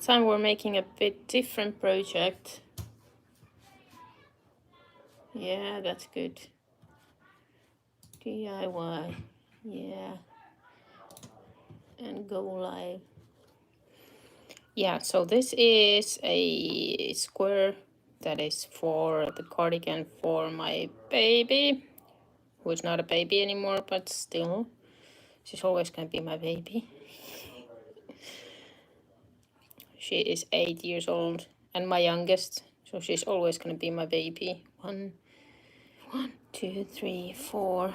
time we're making a bit different project. Yeah, that's good. DIY. Yeah. And go live. Yeah, so this is a square that is for the cardigan for my baby, who is not a baby anymore, but still, she's always gonna be my baby. She is 8 years old and my youngest, so she's always gonna be my baby. One, 2, 3, 4.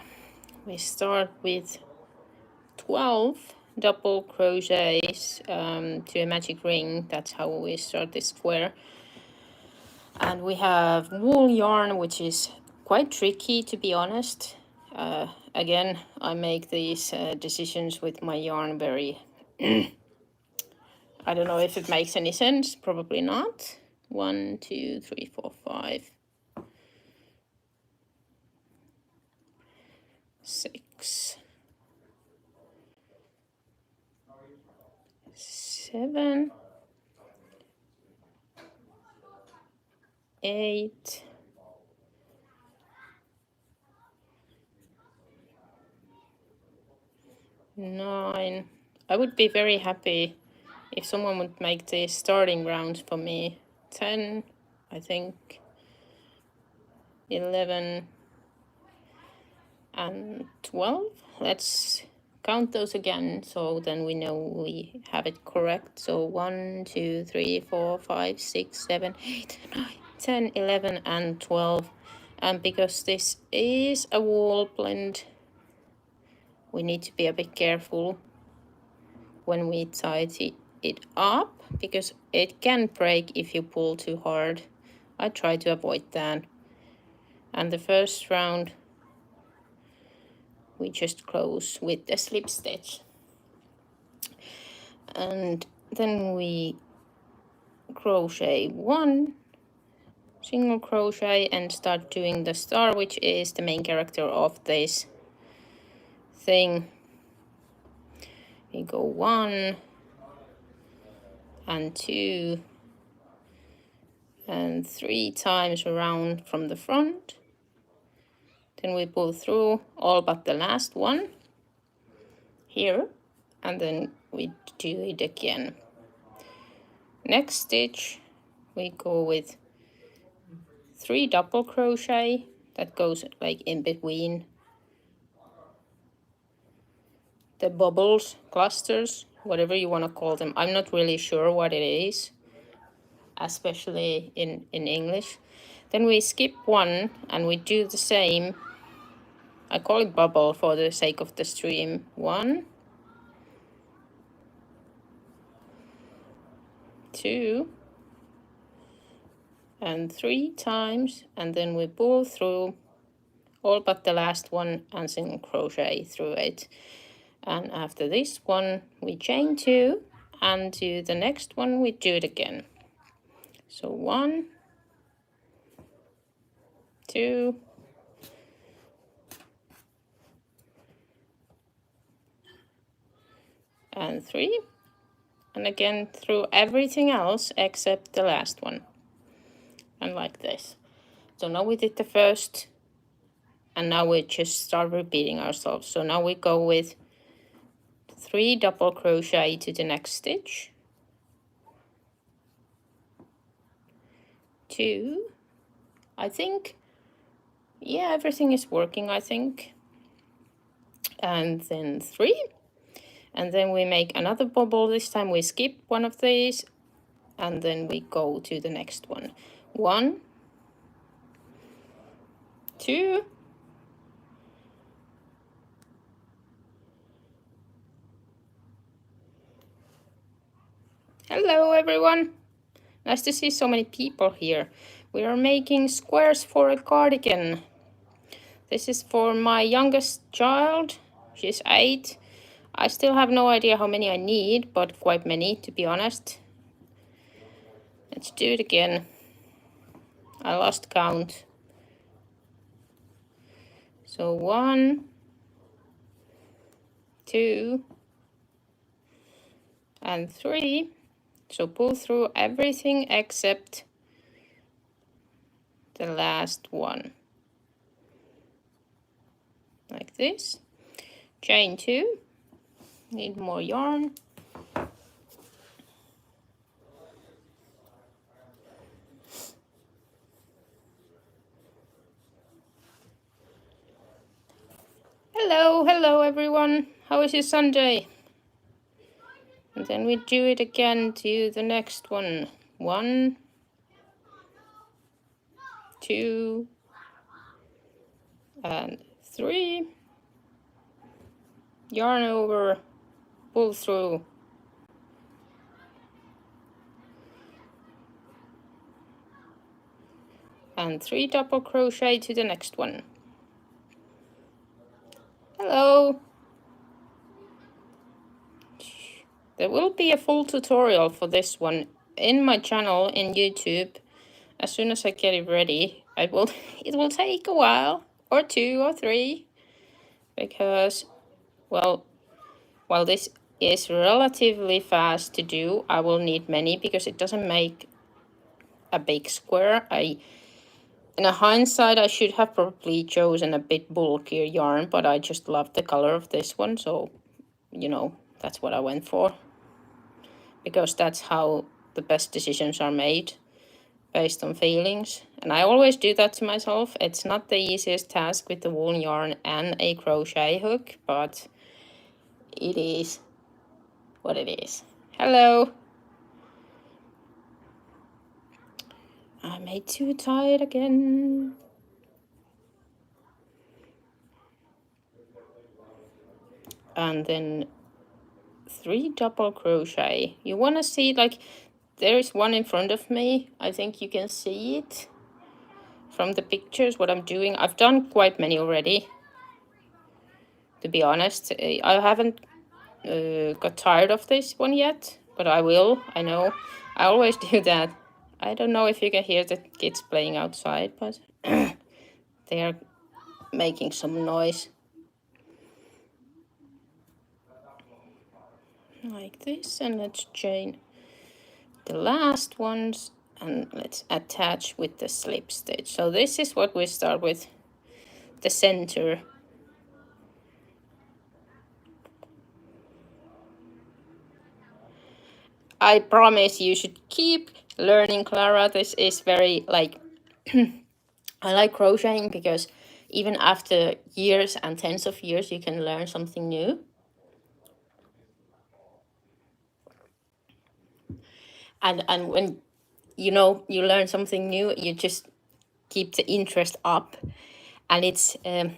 We start with 12 double crochets to a magic ring. That's how we start this square. And we have wool yarn, which is quite tricky, to be honest. Again, I make these decisions with my yarn very... I don't know if it makes any sense. Probably not. 1, 2, 3, 4, 5, 6, 7, 8, 9. I would be very happy if someone would make the starting rounds for me. 10, I think. 11 and 12. Let's count those again, so then we know we have it correct. So 1, 2, 3, 4, 5, 6, 7, 8, 9, 10, 11 and 12. And because this is a wool blend, we need to be a bit careful when we tidy it up, because it can break if you pull too hard. I try to avoid that. And the first round we just close with the slip stitch, and then we crochet 1 single crochet and start doing the star, which is the main character of this thing. We go 1 and 2 and 3 times around from the front. Then we pull through all but the last one here, and then we do it again. Next stitch we go with 3 double crochet. That goes like in between the bubbles, clusters, whatever you want to call them. I'm not really sure what it is, especially in English. Then we skip 1 and we do the same. I call it bubble for the sake of the stream. 1, 2 and 3 times, and then we pull through all but the last one and single crochet through it. And after this one we chain 2, and to the next one we do it again. So 1, 2, and 3, and again through everything else except the last one, and like this. So now we did the first, and now we just start repeating ourselves. So now we go with 3 double crochet to the next stitch, 2, I think, yeah, everything is working, I think, and then 3, and then we make another bubble. This time we skip one of these, and then we go to the next one. 1, 2, hello everyone, nice to see so many people here. We are making squares for a cardigan. This is for my youngest child. She's 8. I still have no idea how many I need, but quite many, to be honest. Let's do it again. I lost count. So 1, 2, and 3. So pull through everything except the last one, like this. Chain 2, need more yarn. Hello everyone, how is your Sunday? And then we do it again to the next one. 1, 2, and 3. Yarn over, pull through. And 3 double crochet to the next one. Hello! There will be a full tutorial for this one in my channel in YouTube. As soon as I get it ready, it will take a while, or 2 or 3, because, well, while this is relatively fast to do, I will need many because it doesn't make a big square. In a hindsight, I should have probably chosen a bit bulkier yarn, but I just love the color of this one, so, you know, that's what I went for. Because that's how the best decisions are made, based on feelings. And I always do that to myself. It's not the easiest task with the wool yarn and a crochet hook, but it is what it is. Hello! I made too tight again. And then 3 double crochet. You want to see, like, there is one in front of me. I think you can see it from the pictures, what I'm doing. I've done quite many already, to be honest. I haven't got tired of this one yet, but I will, I know. I always do that. I don't know if you can hear the kids playing outside, but they are making some noise. Like this, and let's chain the last ones, and let's attach with the slip stitch. So this is what we start with, the center. I promise you should keep learning, Clara. This is very, like, I like crocheting because even after years and tens of years, you can learn something new. And when, you know, you learn something new, you just keep the interest up. And it's a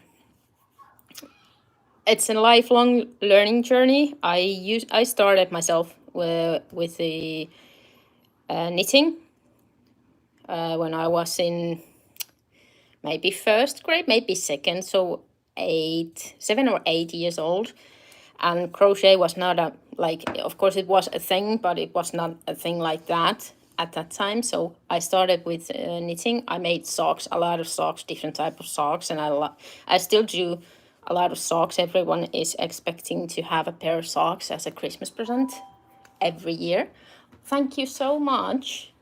lifelong learning journey. I started myself with the knitting when I was in maybe 1st grade, maybe 2nd, so 7 or 8 years old. And crochet was not a, like, of course it was a thing, but it was not a thing like that at that time. So I started with knitting. I made socks, a lot of socks, different type of socks, and I still do a lot of socks. Everyone is expecting to have a pair of socks as a Christmas present every year. Thank you so much.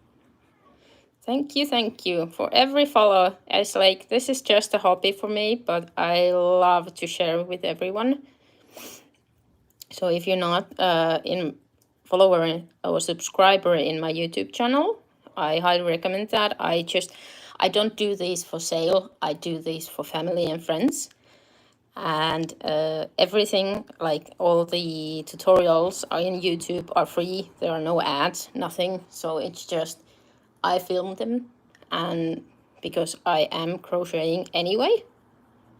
Thank you for every follow. It's like, this is just a hobby for me, but I love to share with everyone. So if you're not in follower or subscriber in my YouTube channel, I highly recommend that. I don't do these for sale. I do these for family and friends. And everything, like all the tutorials are in YouTube, are free. There are no ads, nothing. So it's just, I film them, and because I am crocheting anyway,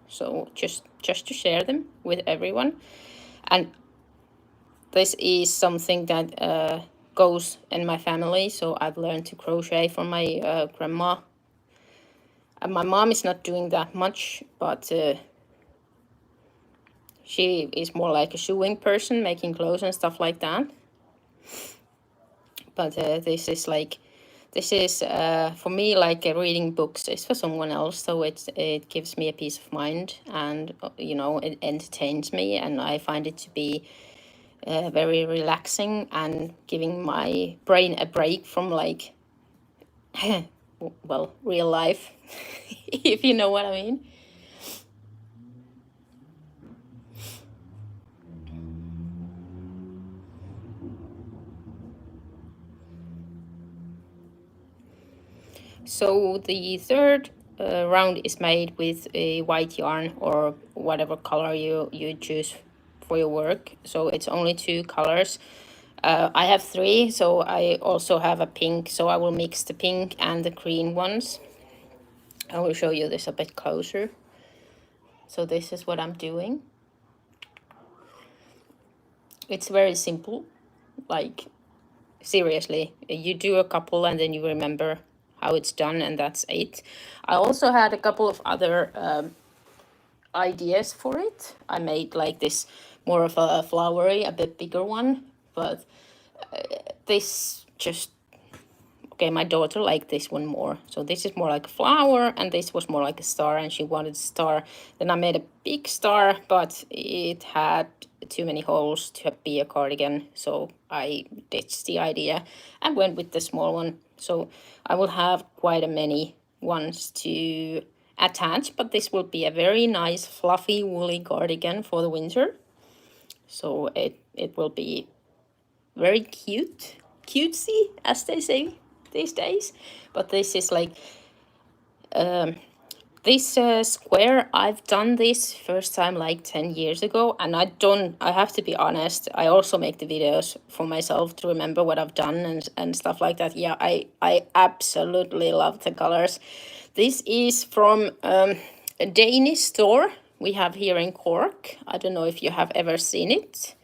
so just to share them with everyone. And this is something that goes in my family, so I've learned to crochet from my grandma. And my mom is not doing that much, but she is more like a sewing person, making clothes and stuff like that. But this is for me, like reading books is for someone else, so it gives me a peace of mind, and you know, it entertains me, and I find it to be very relaxing and giving my brain a break from like, well, real life, if you know what I mean. So the third round is made with a white yarn or whatever color you choose for your work. So it's only 2 colors. I have 3, so I also have a pink, so I will mix the pink and the green ones. I will show you this a bit closer. So this is what I'm doing. It's very simple, like seriously, you do a couple and then you remember how it's done, and that's it. I also had a couple of other ideas for it. I made like this more of a flowery, a bit bigger one, but this just, okay, my daughter liked this one more. So this is more like a flower and this was more like a star, and she wanted a star. Then I made a big star, but it had too many holes to be a cardigan, so I ditched the idea and went with the small one. So I will have quite a many ones to attach, but this will be a very nice fluffy woolly cardigan for the winter. So it will be very cutesy, as they say these days. But this is like this square, I've done this first time like 10 years ago, and I have to be honest, I also make the videos for myself to remember what I've done and stuff like that. Yeah, I absolutely love the colors. This is from a Danish store we have here in Cork. I don't know if you have ever seen it.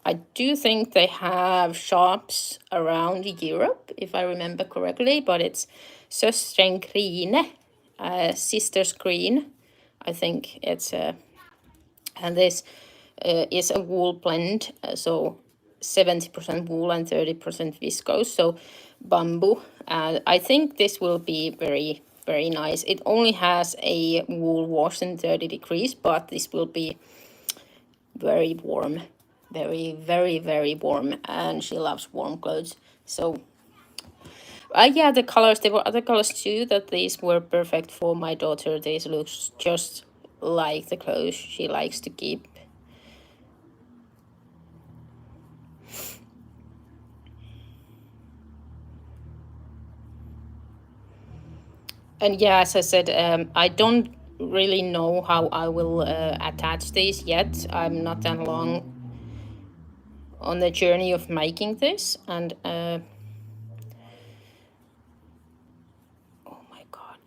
I do think they have shops around Europe, if I remember correctly, but it's Søstren Grine, Sister's Green. I think it's and this is a wool blend, so 70% wool and 30% viscose, so bamboo. I think this will be very, very nice. It only has a wool wash in 30 degrees, but this will be very warm, very, very, very warm, and she loves warm clothes. So yeah, the colors, there were other colors too, that these were perfect for my daughter. These looks just like the clothes she likes to keep. And yeah, as I said, I don't really know how I will attach these yet. I'm not that long on the journey of making this, and oh my god,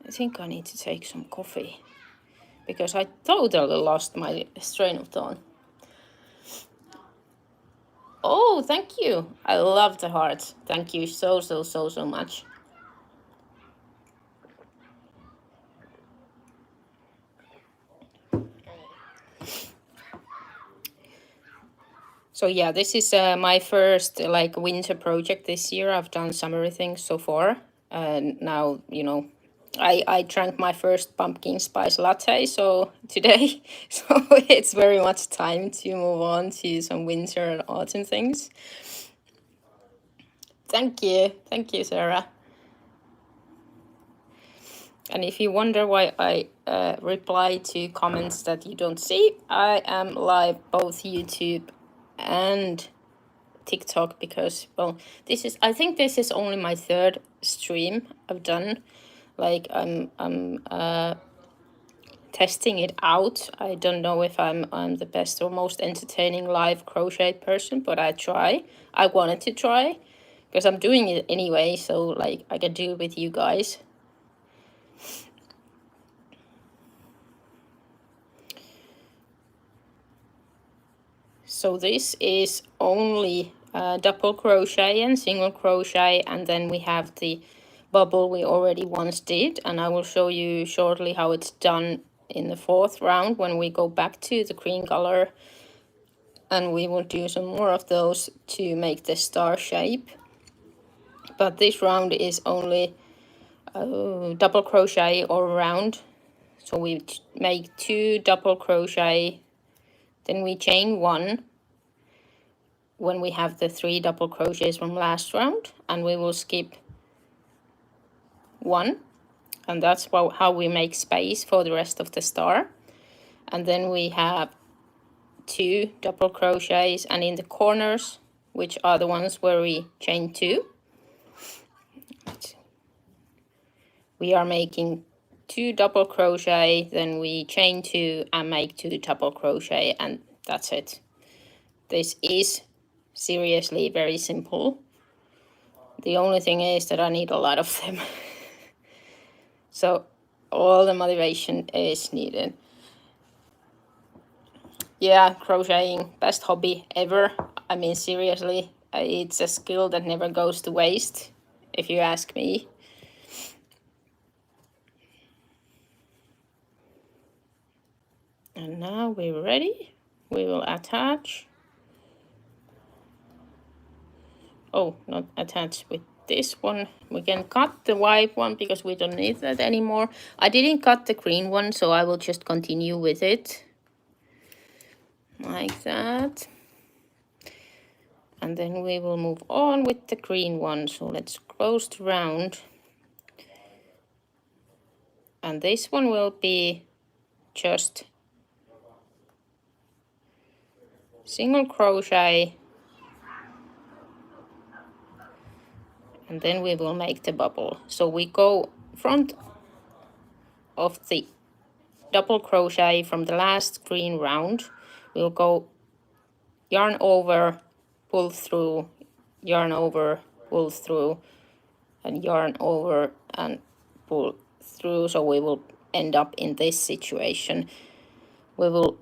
I think I need to take some coffee because I totally lost my train of thought. Oh, thank you. I love the hearts. Thank you so much. So yeah, this is my first like winter project this year. I've done summery things so far, and now, you know, I drank my first pumpkin spice latte so today, so it's very much time to move on to some winter and autumn things. Thank you, Sarah. And if you wonder why I reply to comments that you don't see, I am live both YouTube and TikTok because, well, this is, I think this is only my 3rd stream I've done. Like I'm testing it out. I don't know if I'm the best or most entertaining live crochet person, but I try. I wanted to try because I'm doing it anyway, so like I can do it with you guys. So this is only double crochet and single crochet, and then we have the bubble we already once did, and I will show you shortly how it's done in the 4th round when we go back to the green color, and we will do some more of those to make the star shape. But this round is only double crochet all around. So we make 2 double crochet, then we chain 1 when we have the 3 double crochets from last round, and we will skip 1, and that's how we make space for the rest of the star. And then we have 2 double crochets, and in the corners, which are the ones where we chain 2, we are making 2 double crochet, then we chain 2 and make 2 double crochet, and that's it. This is seriously very simple. The only thing is that I need a lot of them. So all the motivation is needed. Yeah, crocheting, best hobby ever. I mean, seriously, it's a skill that never goes to waste, if you ask me. And now we're ready. We will attach. Oh, not attach with this one. We can cut the white one because we don't need that anymore. I didn't cut the green one, so I will just continue with it. Like that. And then we will move on with the green one. So let's close the round. And this one will be just single crochet. And then we will make the bubble. So we go front of the double crochet from the last green round. We'll go yarn over, pull through, yarn over, pull through, and yarn over and pull through. So we will end up in this situation. We will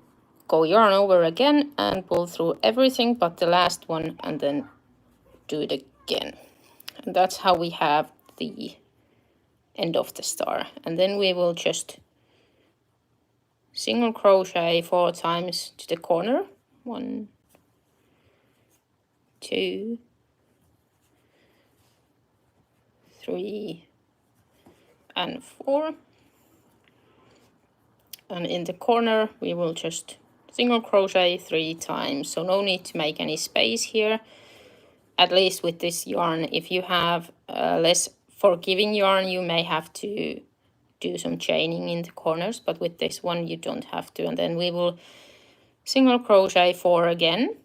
go yarn over again and pull through everything but the last one, and then do it again. And that's how we have the end of the star. And then we will just single crochet 4 times to the corner. 1, 2, 3, and 4. And in the corner we will just single crochet 3 times. So no need to make any space here, at least with this yarn. If you have less forgiving yarn, you may have to do some chaining in the corners, but with this one you don't have to. And then we will single crochet 4 again.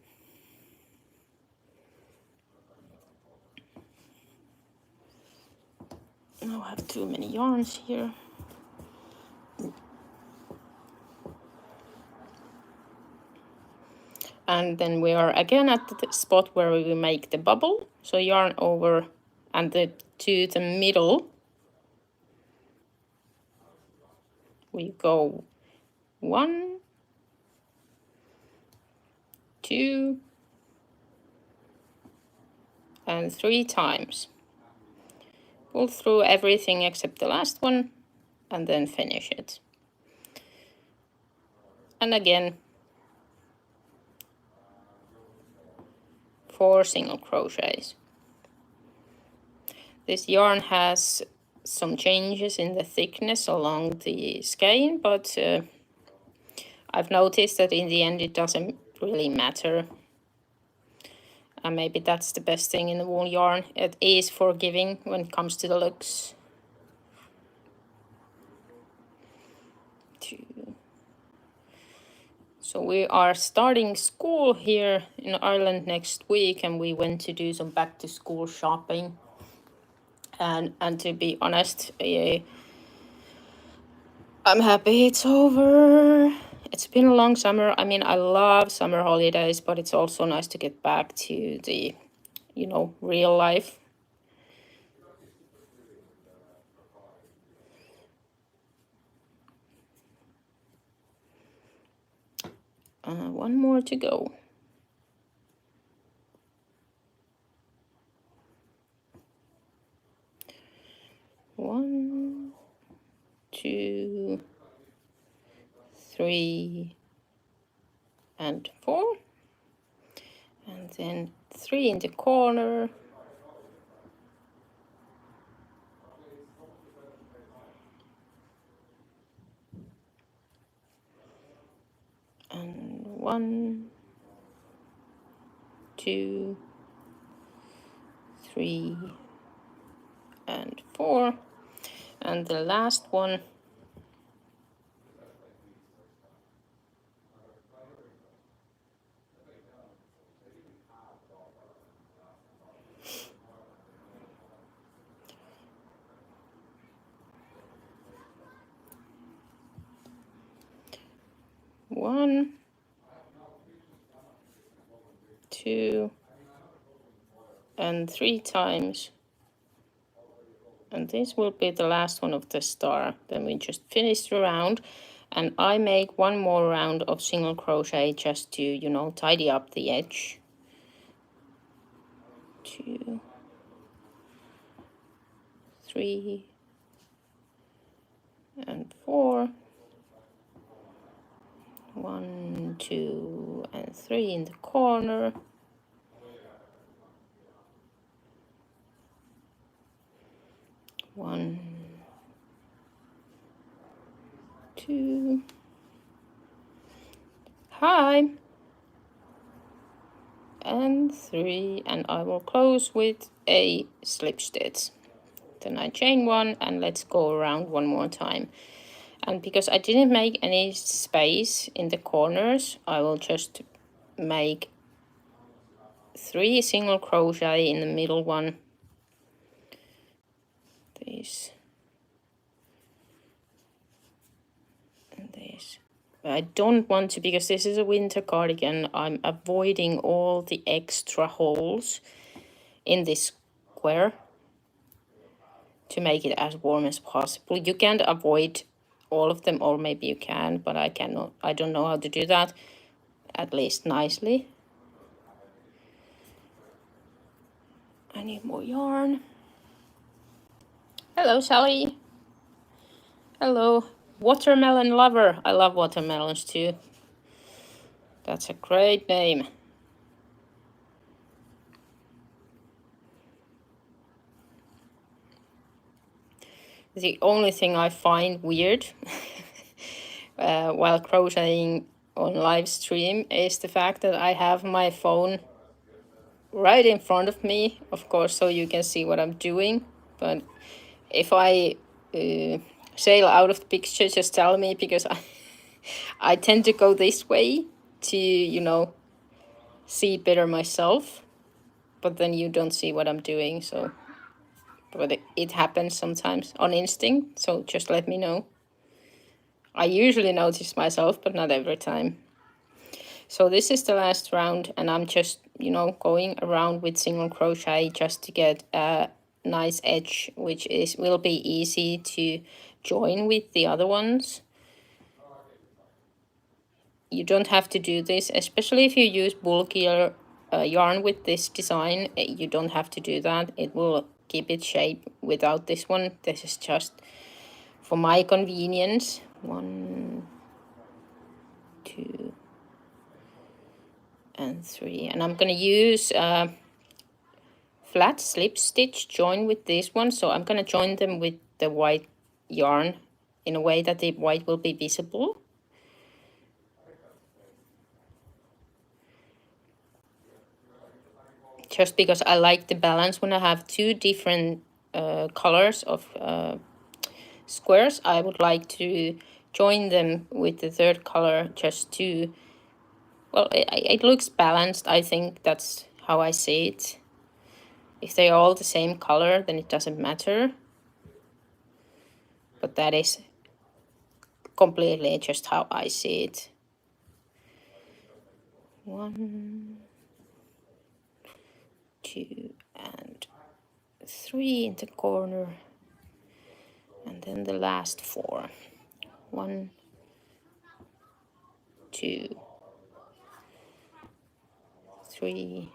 Now I have too many yarns here. And then we are again at the spot where we will make the bubble. So yarn over and to the middle. We go 1, 2, and 3 times. Pull through everything except the last one, and then finish it. And again, 4 single crochets. This yarn has some changes in the thickness along the skein, but I've noticed that in the end it doesn't really matter. And maybe that's the best thing in the wool yarn. It is forgiving when it comes to the looks. 2. So we are starting school here in Ireland next week, and we went to do some back to school shopping. And to be honest, I'm happy it's over. It's been a long summer. I mean, I love summer holidays, but it's also nice to get back to the, real life. One more to go. One, 2, 3, and 4. And then 3 in the corner. 1, 2, 3, and 4, and the last one. One, 2, and 3 times, and this will be the last one of the star. Then we just finish the round, and I make one more round of single crochet just to, you know, tidy up the edge. 2, 3, and 4. 1, 2, and 3 in the corner. 1, 2. Hi. And 3, and I will close with a slip stitch. Then I chain 1, and let's go around one more time. And because I didn't make any space in the corners, I will just make 3 single crochet in the middle one. This and this. I don't want to, because this is a winter cardigan, I'm avoiding all the extra holes in this square to make it as warm as possible. You can't avoid all of them, or maybe you can, but I cannot. I don't know how to do that, at least nicely. I need more yarn. Hello, Sally. Hello. Watermelon lover. I love watermelons too. That's a great name. The only thing I find weird while crocheting on live stream is the fact that I have my phone right in front of me, of course, so you can see what I'm doing. But if I sail out of the picture, just tell me, because I tend to go this way to, you know, see better myself. But then you don't see what I'm doing, so... But it happens sometimes on instinct, so just let me know. I usually notice myself, but not every time. So this is the last round, and I'm just, you know, going around with single crochet just to get a nice edge, which will be easy to join with the other ones. You don't have to do this, especially if you use bulkier yarn with this design. You don't have to do that. It will keep its shape without this one. This is just for my convenience. 1, 2, and 3, and I'm gonna use flat slip stitch join with this one, so I'm gonna join them with the white yarn in a way that the white will be visible. Just because I like the balance when I have 2 different colors of squares, I would like to join them with the 3rd color just to, well, it looks balanced. I think that's how I see it. If they are all the same color, then it doesn't matter. But that is completely just how I see it. 1, 2, and 3 in the corner. And then the last 4. 1, 2, 3,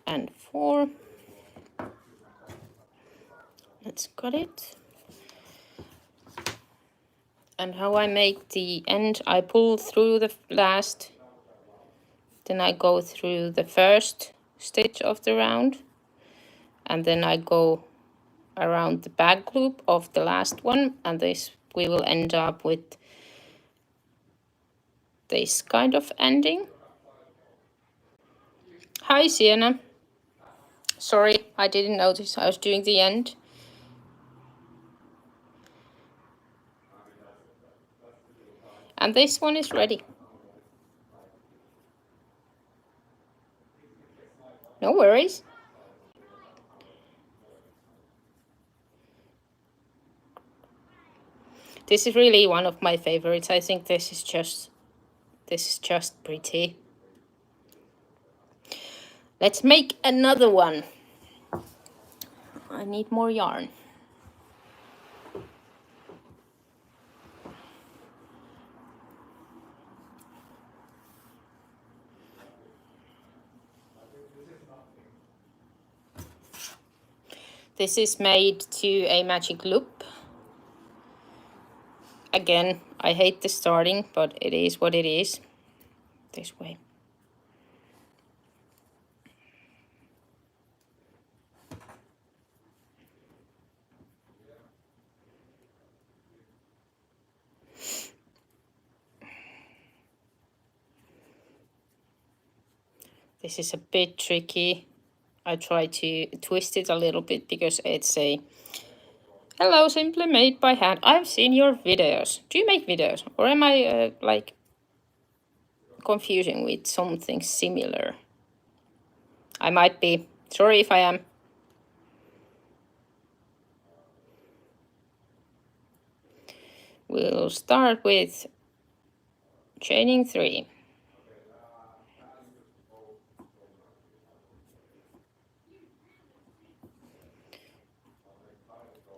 and 4. Let's cut it. And how I make the end, I pull through the last, then I go through the first stitch of the round, and then I go around the back loop of the last one, and this we will end up with this kind of ending. Hi Sienna. Sorry, I didn't notice I was doing the end. And this one is ready. No worries. This is really one of my favorites. I think this is just pretty. Let's make another one. I need more yarn. This is made to a magic loop. Again, I hate the starting, but it is what it is. This way. This is a bit tricky. I try to twist it a little bit because it's a hello, simply made by hand. I've seen your videos. Do you make videos? Or am I like confusing with something similar? I might be. Sorry if I am. We'll start with chaining 3.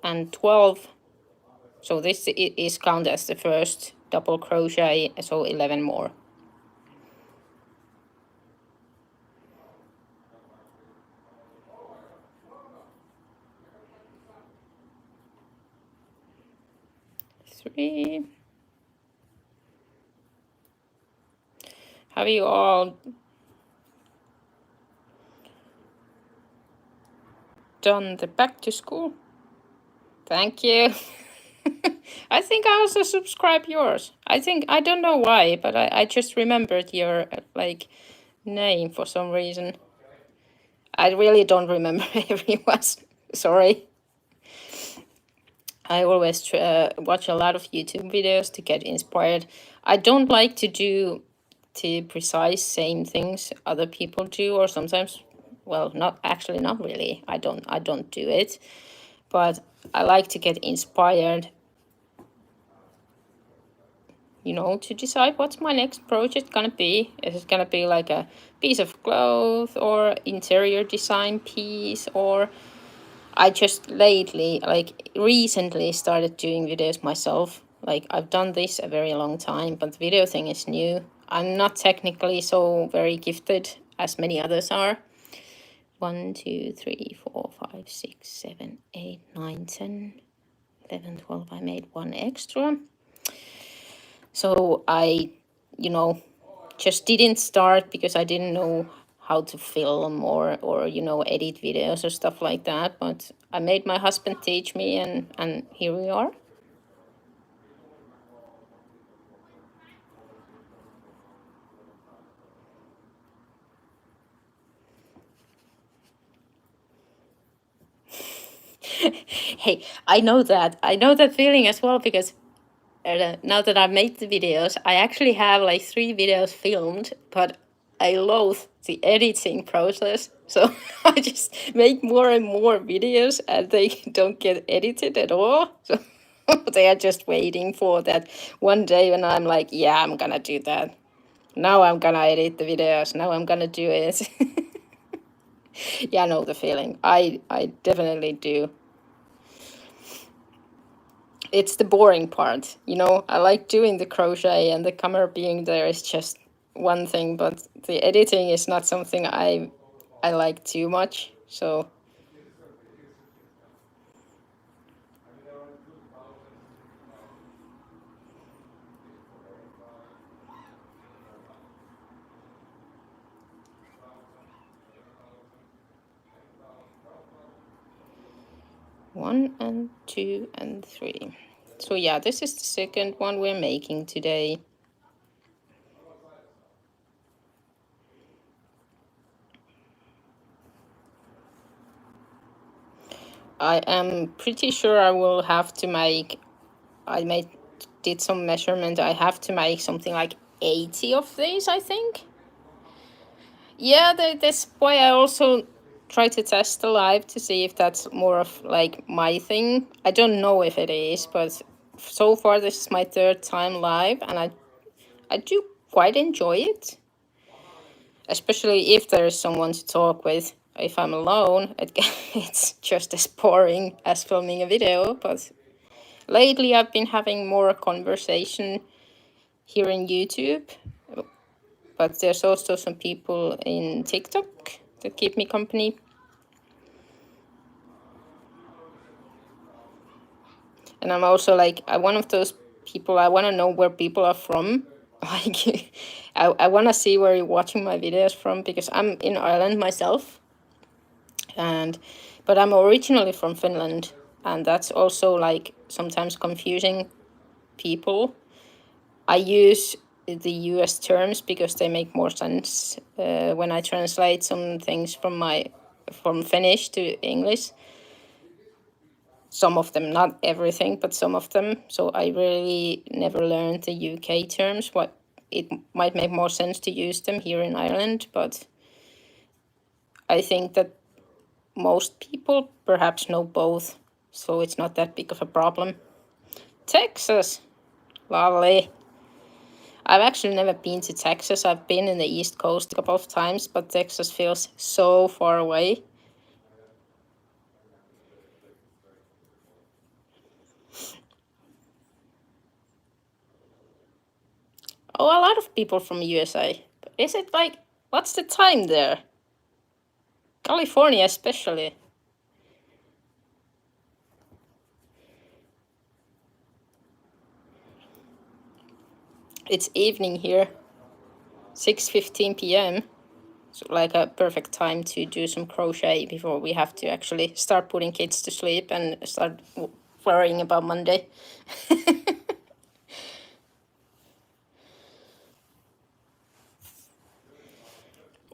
And 12. So this is counted as the first double crochet, so 11 more. Three. Have you all done the back to school? Thank you. I think I also subscribe yours. I don't know why, but I just remembered your like name for some reason. I really don't remember everyone's. Sorry. I always watch a lot of YouTube videos to get inspired. I don't like to do the precise same things other people do, or sometimes, well, not really. I don't do it, but I like to get inspired, you know, to decide what's my next project gonna be. Is it gonna be like a piece of cloth or interior design piece, or I just lately, like recently, started doing videos myself. Like I've done this a very long time, but the video thing is new. I'm not technically so very gifted as many others are. 1, 2, 3, 4, 5, 6, 7, 8, 9, 10, 11, 12. I made one extra. So I, you know, just didn't start because I didn't know how to film or you know, edit videos or stuff like that. But I made my husband teach me, and here we are. Hey, I know that feeling as well, because now that I've made the videos, I actually have like 3 videos filmed, but I loathe the editing process. So I just make more and more videos and they don't get edited at all. So they are just waiting for that one day when I'm like, yeah, I'm gonna do that. Now I'm gonna edit the videos. Now I'm gonna do it. Yeah, I know the feeling. I definitely do. It's the boring part, you know. I like doing the crochet, and the camera being there is just one thing, but the editing is not something I like too much. So one and 2 and 3. So yeah, this is the second one we're making today. I am pretty sure I will have to make, did some measurement. I have to make something like 80 of these, I think. Yeah, that's why I also try to test the live to see if that's more of like my thing. I don't know if it is, but so far this is my third time live, and I do quite enjoy it, especially if there is someone to talk with. If I'm alone, it's just as boring as filming a video, but lately I've been having more conversation here in YouTube, but there's also some people in TikTok that keep me company. And I'm also like, I'm one of those people, I want to know where people are from. Like, I want to see where you're watching my videos from, because I'm in Ireland myself. But I'm originally from Finland. And that's also like sometimes confusing people. I use the US terms because they make more sense when I translate some things from Finnish to English. Some of them, not everything, but some of them. So I really never learned the UK terms. What it might make more sense to use them here in Ireland, but I think that most people perhaps know both, so it's not that big of a problem. Texas, lovely. I've actually never been to Texas. I've been in the East Coast a couple of times, but Texas feels so far away. Oh, a lot of people from USA. Is it like, what's the time there? California especially. It's evening here, 6:15 p.m. So like a perfect time to do some crochet before we have to actually start putting kids to sleep and start worrying about Monday.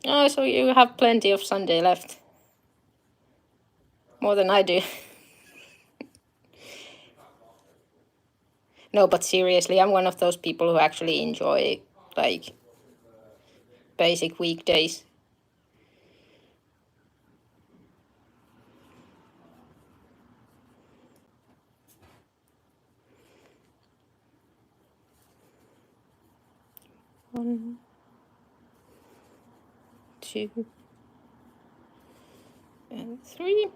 Oh, so you have plenty of Sunday left. More than I do. No, but seriously, I'm one of those people who actually enjoy like basic weekdays. One, two, and three.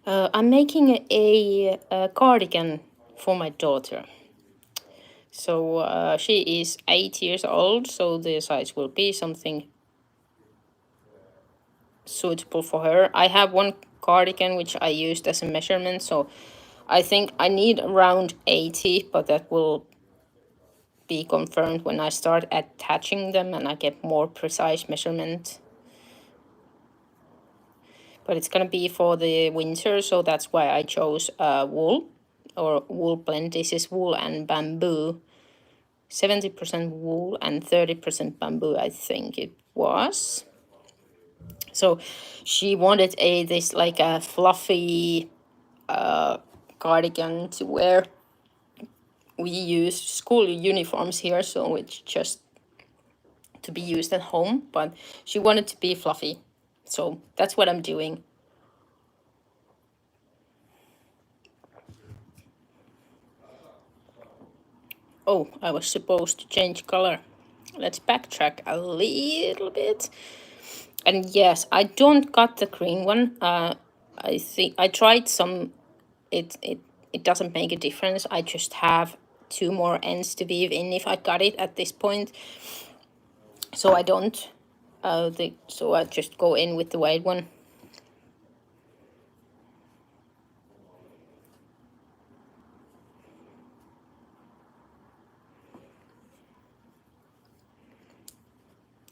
I'm making a cardigan for my daughter. So she is 8 years old, so the size will be something suitable for her. I have one cardigan which I used as a measurement, so I think I need around 80, but that will be confirmed when I start attaching them and I get more precise measurement. But it's gonna be for the winter, so that's why I chose wool or wool blend. This is wool and bamboo. 70% wool and 30% bamboo, I think it was. So she wanted this like a fluffy cardigan to wear. We use school uniforms here, so it's just to be used at home, but she wanted to be fluffy. So that's what I'm doing. Oh, I was supposed to change color. Let's backtrack a little bit. And yes, I don't got the green one. I think I tried some. It doesn't make a difference. I just have two more ends to weave in if I got it at this point. So I don't. So I just go in with the white one.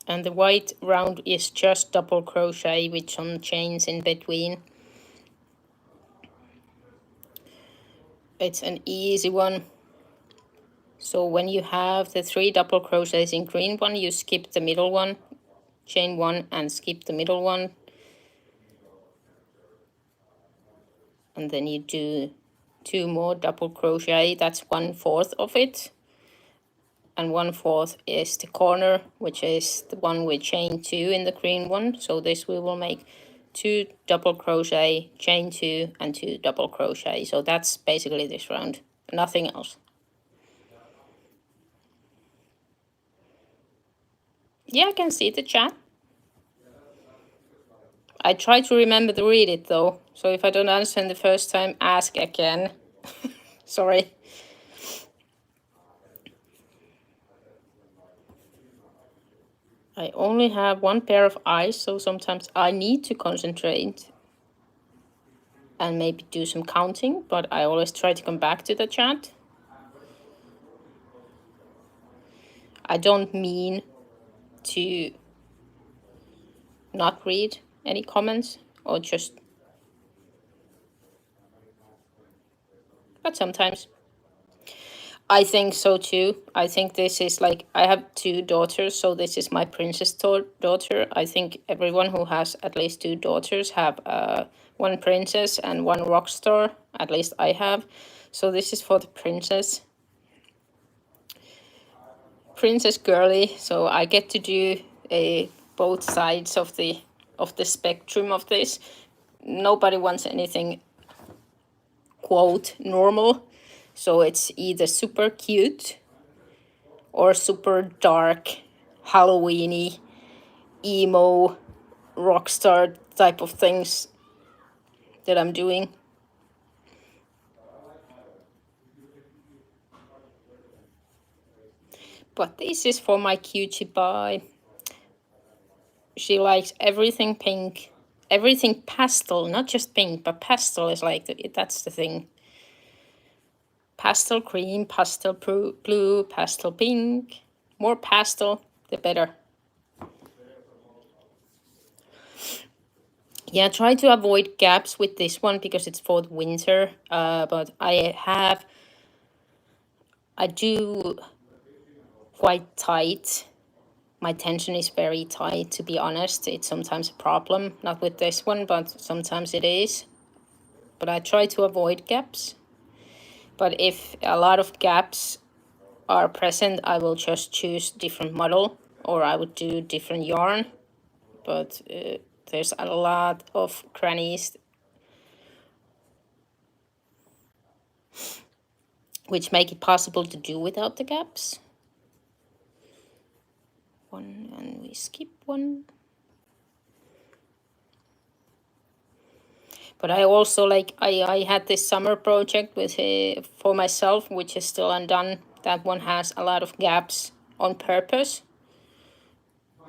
And the white round is just double crochet with some chains in between. It's an easy one. So when you have the 3 double crochets in green one, you skip the middle one, chain 1 and skip the middle one, and then you do 2 more double crochet. That's 1/4 of it, and 1/4 is the corner, which is the one with chain 2 in the green one. So this we will make 2 double crochet, chain 2 and 2 double crochet. So that's basically this round, nothing else. Yeah, I can see the chat. I try to remember to read it though, so if I don't understand the first time, ask again. Sorry. I only have 1 pair of eyes, so sometimes I need to concentrate and maybe do some counting, but I always try to come back to the chat. I don't mean to not read any comments or just, but sometimes. I think so too. I think this is like, I have 2 daughters, so this is my princess daughter. I think everyone who has at least 2 daughters have 1 princess and 1 rock star. At least I have. So this is for the princess girly. So I get to do both sides of the spectrum of this. Nobody wants anything quote normal. So it's either super cute or super dark, Halloweeny, emo, rockstar type of things that I'm doing. But this is for my cutie pie. She likes everything pink, everything pastel, not just pink, but pastel is like, that's the thing. Pastel cream, pastel blue, pastel pink. More pastel, the better. Yeah, try to avoid gaps with this one because it's for the winter. But I do quite tight. My tension is very tight, to be honest. It's sometimes a problem, not with this one, but sometimes it is. But I try to avoid gaps. But if a lot of gaps are present, I will just choose different model or I would do different yarn. But there's a lot of crannies which make it possible to do without the gaps. 1 and we skip 1. But I also like, I had this summer project with for myself, which is still undone. That one has a lot of gaps on purpose.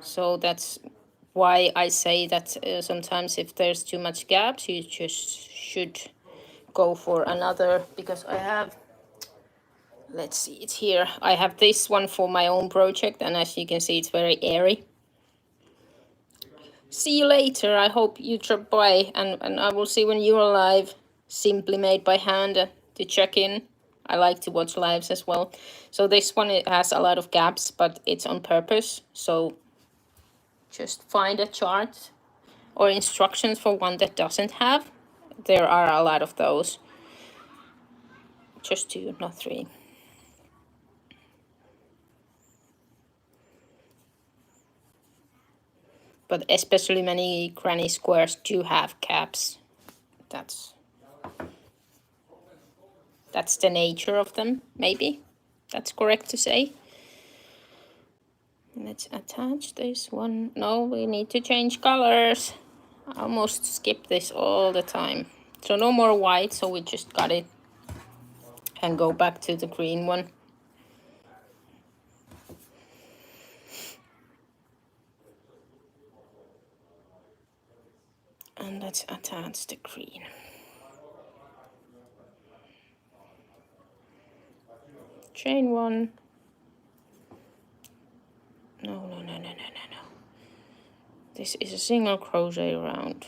So that's why I say that sometimes if there's too much gaps, you just should go for another, because I have, let's see, it's here. I have this one for my own project, and as you can see, it's very airy. See you later. I hope you drop by, and I will see when you're live. Simply made by hand to check in. I like to watch lives as well. So this one, it has a lot of gaps, but it's on purpose. So just find a chart or instructions for one that doesn't have. There are a lot of those. Just 2, not 3. But especially many granny squares do have caps. That's the nature of them, maybe. That's correct to say. Let's attach this one. No, we need to change colors. I almost skip this all the time. So no more white, so we just got it. And go back to the green one. And let's attach the green. Chain 1. No. This is a single crochet round.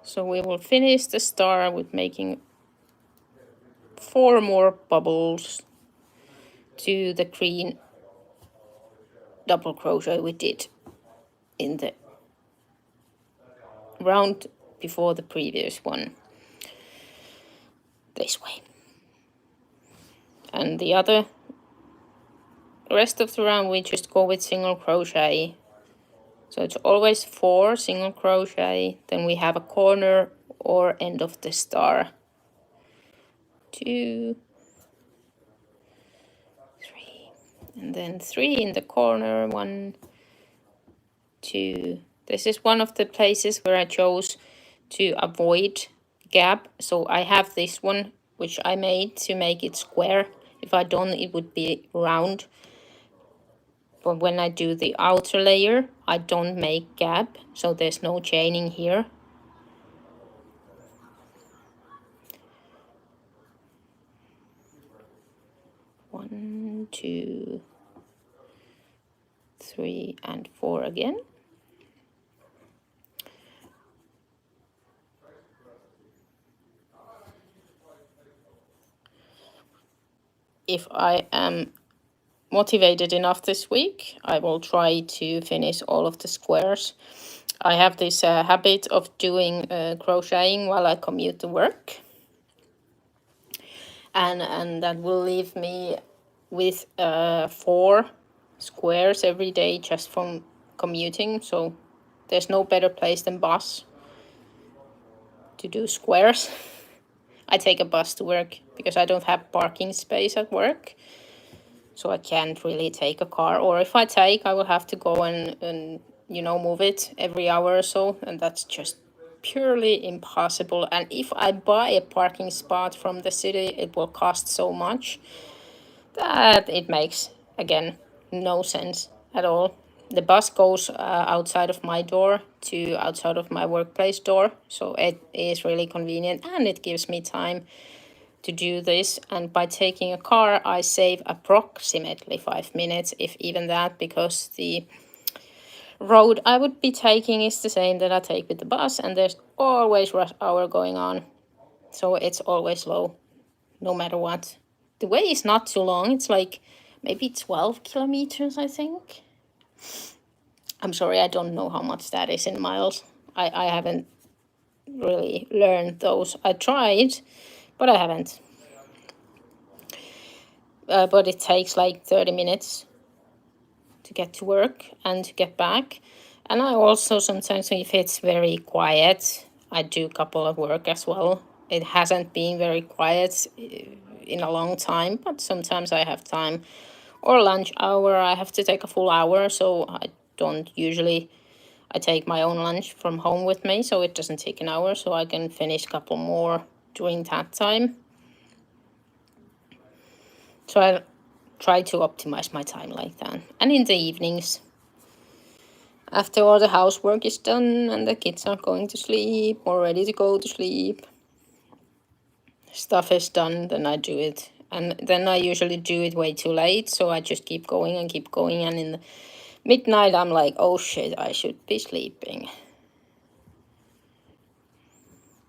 So we will finish the star with making 4 more bubbles to the green double crochet we did in the round before the previous one, this way. And the rest of the round we just go with single crochet. So it's always 4 single crochet, then we have a corner or end of the star. 2, 3, and then 3 in the corner, 1, 2. This is one of the places where I chose to avoid gap. So I have this one, which I made to make it square. If I don't, it would be round. But when I do the outer layer, I don't make gap, so there's no chaining here. One, 2, 3, and 4 again. If I am motivated enough this week, I will try to finish all of the squares. I have this habit of doing crocheting while I commute to work. And that will leave me with 4 squares every day just from commuting. So there's no better place than bus to do squares. I take a bus to work because I don't have parking space at work. So I can't really take a car. Or if I take, I will have to go and you know, move it every hour or so. And that's just purely impossible. And if I buy a parking spot from the city, it will cost so much that it makes, again, no sense at all. The bus goes outside of my door to outside of my workplace door. So it is really convenient and it gives me time to do this. And by taking a car, I save approximately 5 minutes, if even that, because the road I would be taking is the same that I take with the bus, and there's always rush hour going on. So it's always slow, no matter what. The way is not too long. It's like maybe 12 kilometers, I think. I'm sorry, I don't know how much that is in miles. I haven't really learned those. I tried, but I haven't. But it takes like 30 minutes to get to work and to get back. And I also sometimes, if it's very quiet, I do a couple of work as well. It hasn't been very quiet in a long time, but sometimes I have time. Or lunch hour, I have to take a full hour, so I don't usually, I take my own lunch from home with me, so it doesn't take an hour, so I can finish a couple more during that time. So I try to optimize my time like that. And in the evenings, after all the housework is done and the kids are going to sleep or ready to go to sleep, stuff is done, then I do it. And then I usually do it way too late, so I just keep going, and in the midnight I'm like, oh shit, I should be sleeping.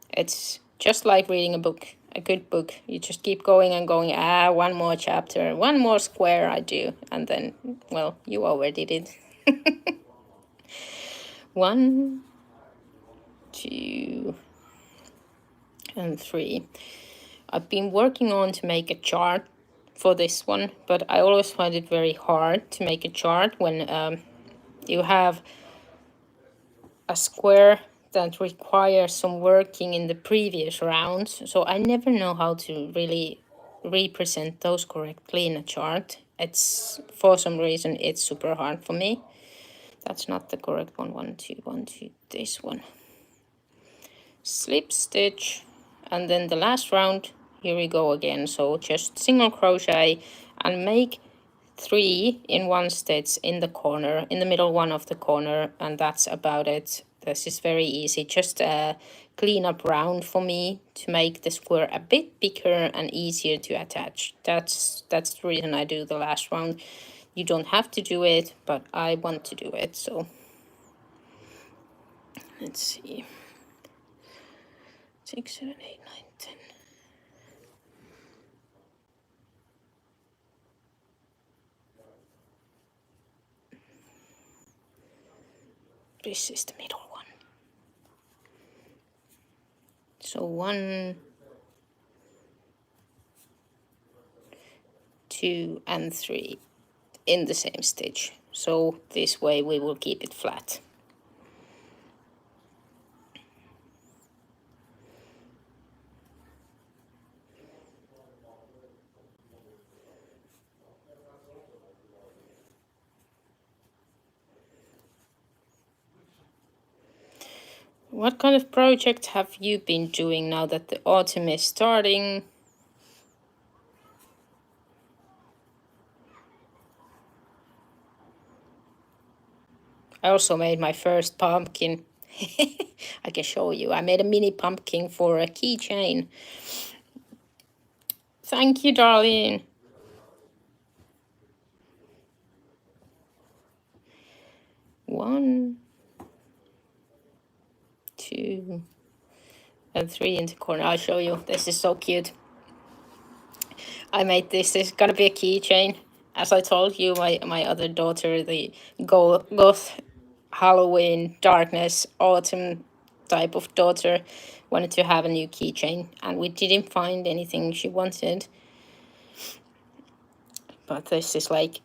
It's just like reading a book, a good book. You just keep going and going, one more chapter, one more square I do, and then, well, you already did. 1, 2, and 3. I've been working on to make a chart for this one, but I always find it very hard to make a chart when you have a square that requires some working in the previous rounds. So I never know how to really represent those correctly in a chart. It's, for some reason, it's super hard for me. That's not the correct one. 1, 2, 1, 2, this one. Slip stitch, and then the last round, here we go again. So just single crochet and make 3 in one stitch in the corner, in the middle one of the corner, and that's about it. This is very easy, just a clean up round for me to make the square a bit bigger and easier to attach. That's the reason I do the last round. You don't have to do it, but I want to do it. So let's see, 6, 7, 8, 9, 10. This is the middle one. So 1, 2, and 3 in the same stitch. So this way we will keep it flat. What kind of project have you been doing now that the autumn is starting? I also made my first pumpkin. I can show you. I made a mini pumpkin for a keychain. Thank you, darling. 1, 2, and 3 in the corner. I'll show you. This is so cute. I made this. This is gonna be a keychain. As I told you, my other daughter, the goth Halloween, darkness, autumn type of daughter, wanted to have a new keychain, and we didn't find anything she wanted. But this is like,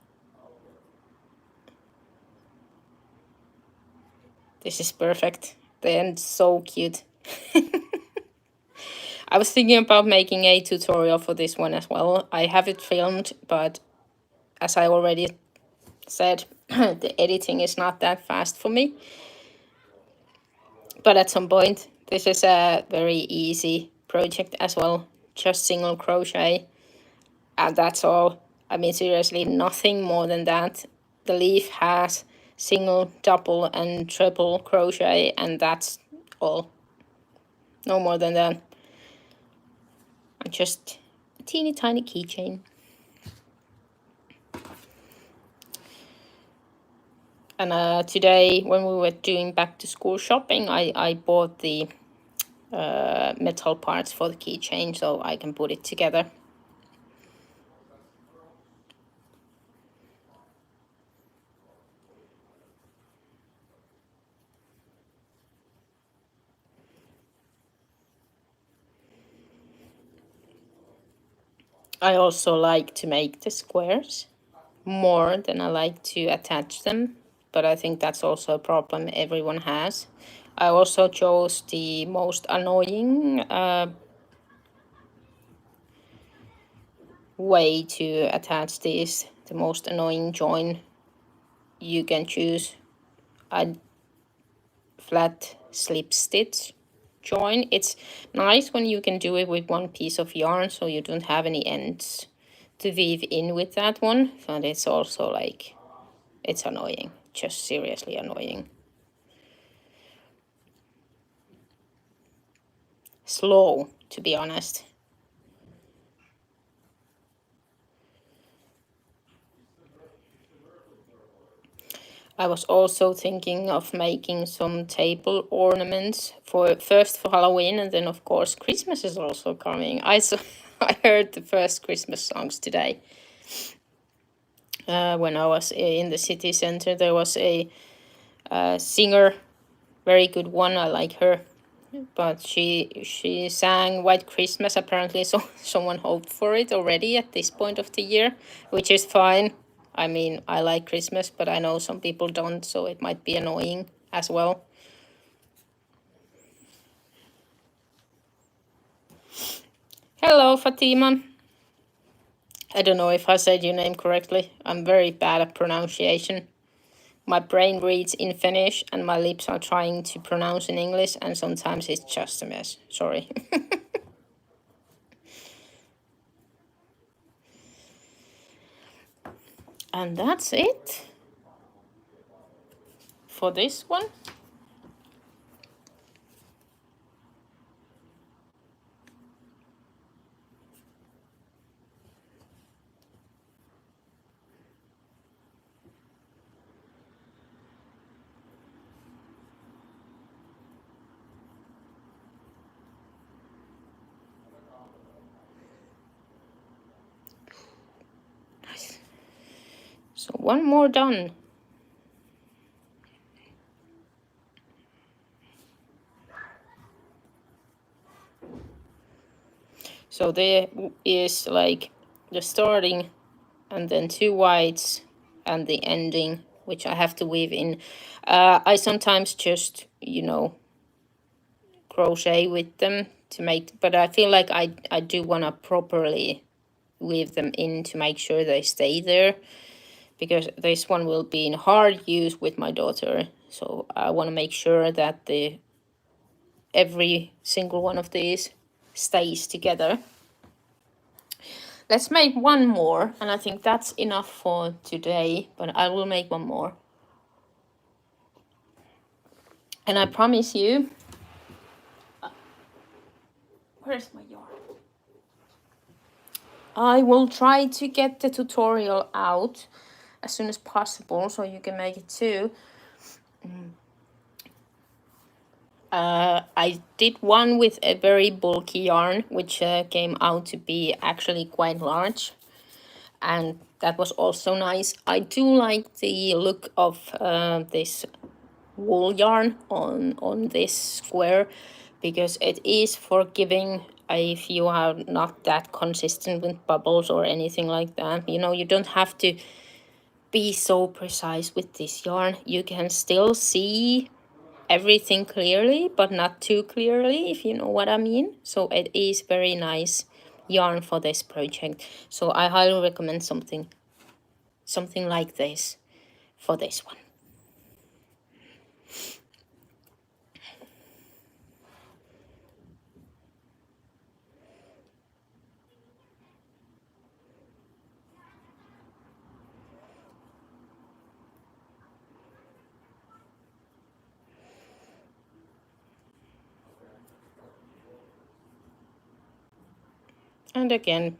this is perfect. And so cute. I was thinking about making a tutorial for this one as well. I have it filmed, but as I already said, the editing is not that fast for me. But at some point, this is a very easy project as well. Just single crochet, and that's all. I mean, seriously, nothing more than that. The leaf has single, double, and triple crochet, and that's all. No more than that. And just a teeny tiny keychain. And today, when we were doing back to school shopping, I bought the metal parts for the keychain so I can put it together. I also like to make the squares more than I like to attach them, but I think that's also a problem everyone has. I also chose the most annoying way to attach this, the most annoying join you can choose. A flat slip stitch join. It's nice when you can do it with one piece of yarn so you don't have any ends to weave in with that one, but it's also like, it's annoying, just seriously annoying. Slow, to be honest. I was also thinking of making some table ornaments for Halloween, and then of course Christmas is also coming. I heard the first Christmas songs today. When I was in the city center, there was a singer, very good one. I like her, but she sang White Christmas apparently. So someone hoped for it already at this point of the year, which is fine. I mean, I like Christmas, but I know some people don't, so it might be annoying as well. Hello, Fatima. I don't know if I said your name correctly. I'm very bad at pronunciation. My brain reads in Finnish and my lips are trying to pronounce in English, and sometimes it's just a mess. Sorry. And that's it for this one. Nice. So one more done. So there is like the starting and then 2 whites and the ending, which I have to weave in. I sometimes just, you know, crochet with them to make, but I feel like I do want to properly weave them in to make sure they stay there, because this one will be in hard use with my daughter. So I want to make sure that the every single one of these stays together. Let's make one more, and I think that's enough for today, but I will make one more. And I promise you, where's my yarn? I will try to get the tutorial out as soon as possible so you can make it too. I did one with a very bulky yarn, which came out to be actually quite large, and that was also nice. I do like the look of this wool yarn on this square, because it is forgiving if you are not that consistent with bubbles or anything like that. You know, you don't have to be so precise with this yarn. You can still see everything clearly, but not too clearly, if you know what I mean. So it is very nice yarn for this project. So I highly recommend something like this for this one. And again,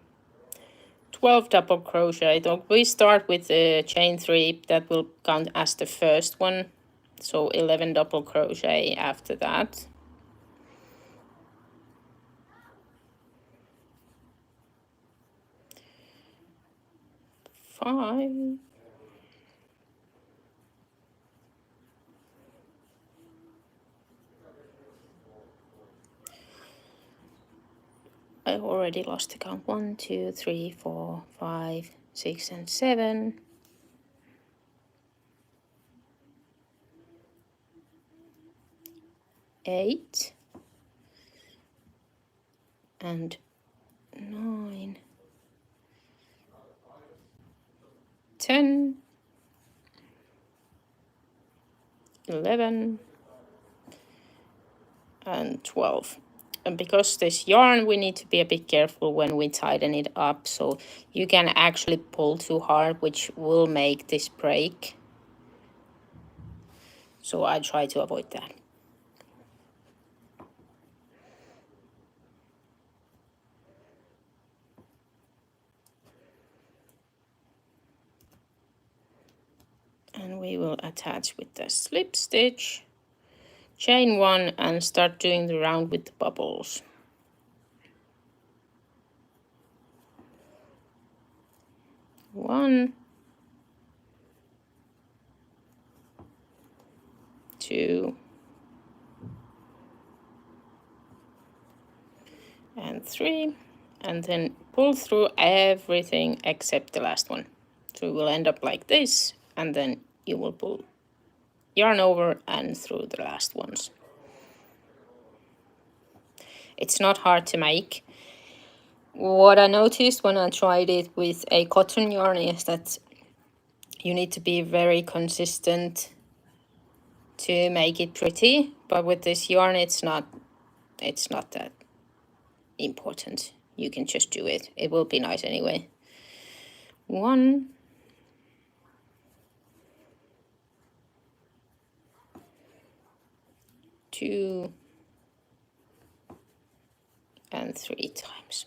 12 double crochet. We start with the chain 3, that will count as the first one. So 11 double crochet after that. 5. I already lost the count. 1, 2, 3, 4, 5, 6, and 7. 8. And 9. 10. 11. And 12. And because this yarn, we need to be a bit careful when we tighten it up, so you can actually pull too hard, which will make this break. So I try to avoid that. And we will attach with the slip stitch, chain 1, and start doing the round with the bubbles. 1, 2, and 3, and then pull through everything except the last one. So we will end up like this, and then you will pull yarn over and through the last ones. It's not hard to make. What I noticed when I tried it with a cotton yarn is that you need to be very consistent to make it pretty, but with this yarn it's not that important. You can just do it. It will be nice anyway. 1, 2, and 3 times.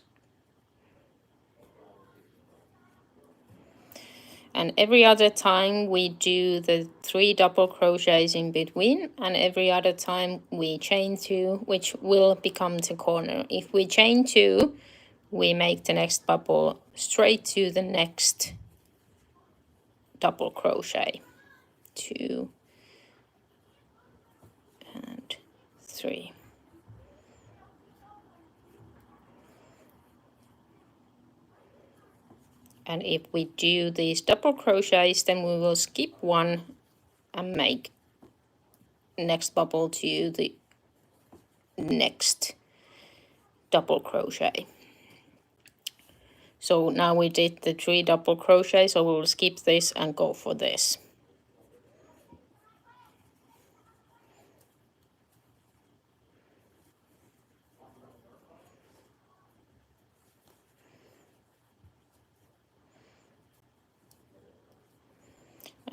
And every other time we do the 3 double crochets in between, and every other time we chain 2, which will become the corner. If we chain 2, we make the next bubble straight to the next double crochet. 2 and 3. And if we do these double crochets, then we will skip one and make next bubble to the next double crochet. So now we did the 3 double crochets, so we will skip this and go for this.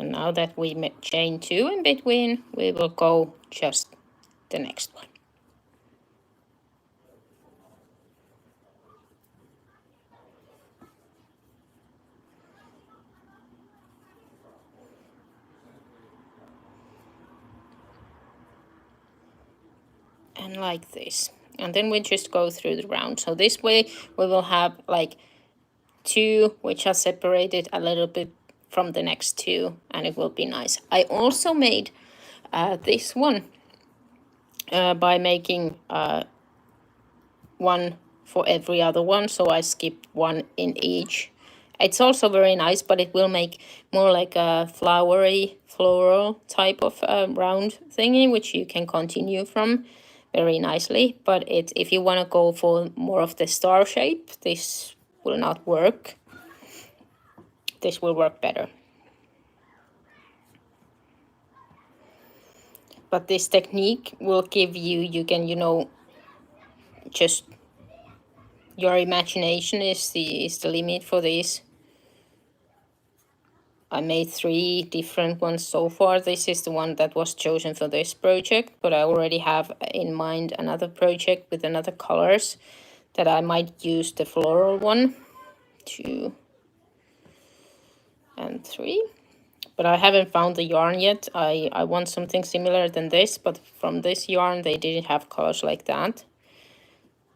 And now that we chain 2 in between, we will go just the next one. And like this. And then we just go through the round. So this way we will have like 2 which are separated a little bit from the next 2, and it will be nice. I also made this one by making one for every other one, so I skipped one in each. It's also very nice, but it will make more like a flowery, floral type of round thingy, which you can continue from very nicely. But if you want to go for more of the star shape, this will not work. This will work better. But this technique will give you, you can, you know, just your imagination is the limit for this. I made 3 different ones so far. This is the one that was chosen for this project, but I already have in mind another project with another colors that I might use the floral one. 2 and 3. But I haven't found the yarn yet. I want something similar than this, but from this yarn they didn't have colors like that.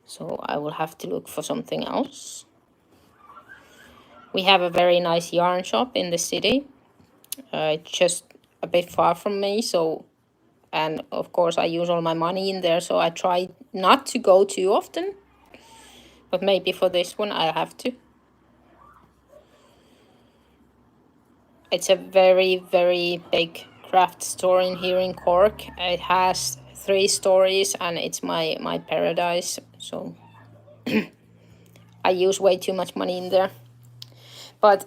So I will have to look for something else. We have a very nice yarn shop in the city. It's just a bit far from me, so, and of course I use all my money in there, so I try not to go too often. But maybe for this one I have to. It's a very, very big craft store in here in Cork. It has 3 stories and it's my paradise. So I use way too much money in there. But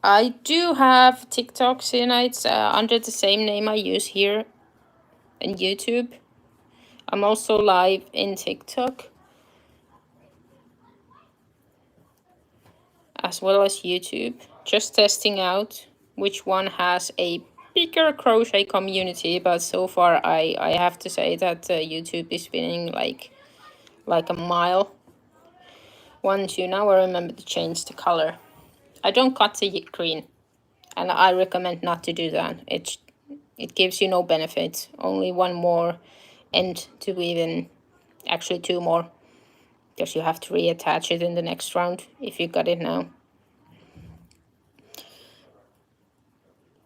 I do have TikToks in it. It's under the same name I use here in YouTube. I'm also live in TikTok, as well as YouTube. Just testing out which one has a bigger crochet community, but so far I have to say that YouTube is winning like a mile. 1, 2, now I remember to change the color. I don't cut the green, and I recommend not to do that. It gives you no benefit, only 1 more end to even, actually 2 more, because you have to reattach it in the next round if you got it now.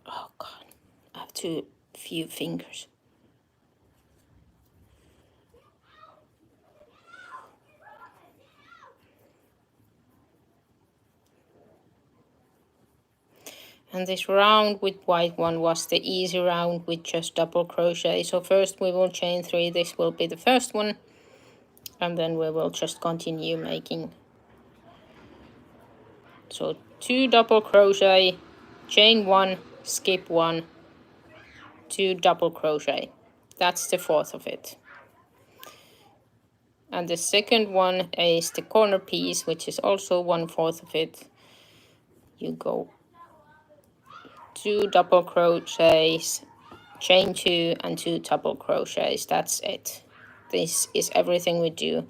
Oh god, I have too few fingers. And this round with white one was the easy round with just double crochet. So first we will chain 3, this will be the first one, and then we will just continue making. So 2 double crochet, chain 1, skip 1, 2 double crochet. That's the 4th of it. And the second one is the corner piece, which is also 1/4 of it. You go 2 double crochets, chain 2 and 2 double crochets. That's it. This is everything we do.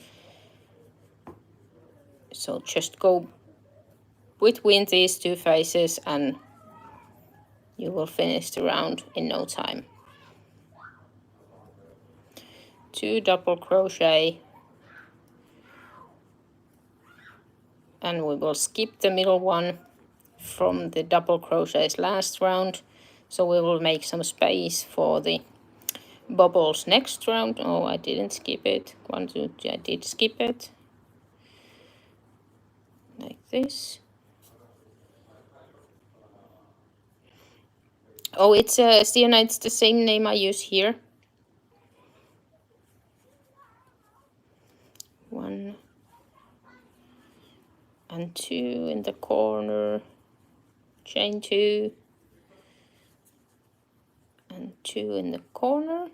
So just go between these 2 faces and you will finish the round in no time. 2 double crochet, and we will skip the middle one from the double crochets last round, so we will make some space for the bubbles next round. Oh, I didn't skip it. 1, 2, 3, I did skip it like this. Oh, it's Sienna, it's the same name I use here. 1 and 2 in the corner, chain 2 and 2 in the corner.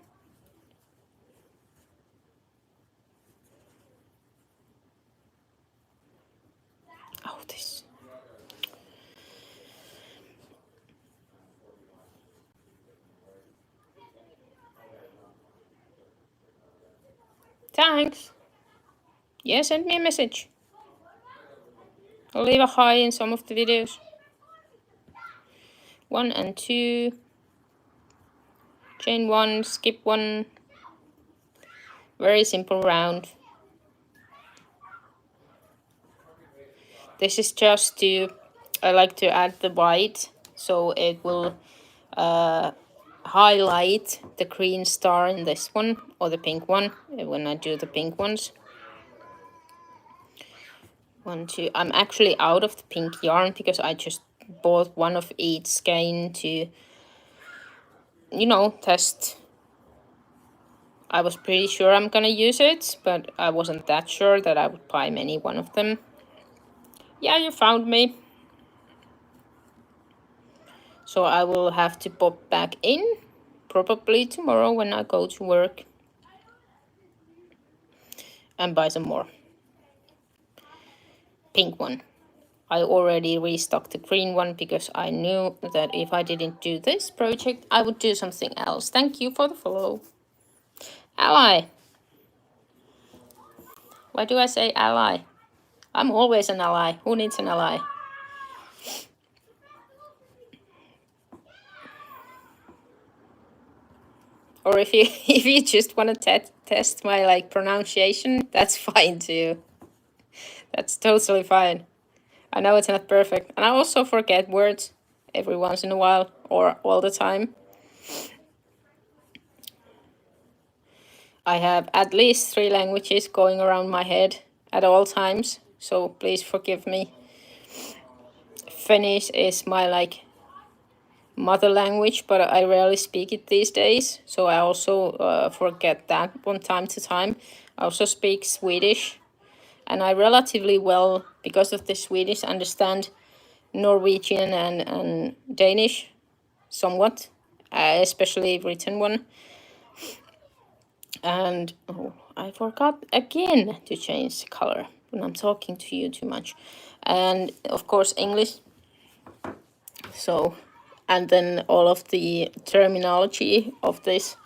Oh, this. Thanks. Yeah, send me a message. I'll leave a hi in some of the videos. 1 and 2, chain 1, skip 1. Very simple round. This is just to, I like to add the white, so it will highlight the green star in this one, or the pink one, when I do the pink ones. 1, 2, I'm actually out of the pink yarn because I just bought one of each skein to, you know, test. I was pretty sure I'm gonna use it, but I wasn't that sure that I would buy many one of them. Yeah, you found me. So I will have to pop back in, probably tomorrow when I go to work, and buy some more. Pink one. I already restocked the green one because I knew that if I didn't do this project, I would do something else. Thank you for the follow. Ally. Why do I say ally? I'm always an ally. Who needs an ally? Or if you if you just want to test my like pronunciation, that's fine too. That's totally fine. I know it's not perfect, and I also forget words every once in a while or all the time. I have at least 3 languages going around my head at all times, so please forgive me. Finnish is my like mother language, but I rarely speak it these days, so I also forget that from time to time. I also speak Swedish, and I relatively well, because of the Swedish, understand Norwegian and Danish somewhat, especially written one. And oh, I forgot again to change the color when I'm talking to you too much. And of course English. So, and then all of the terminology of this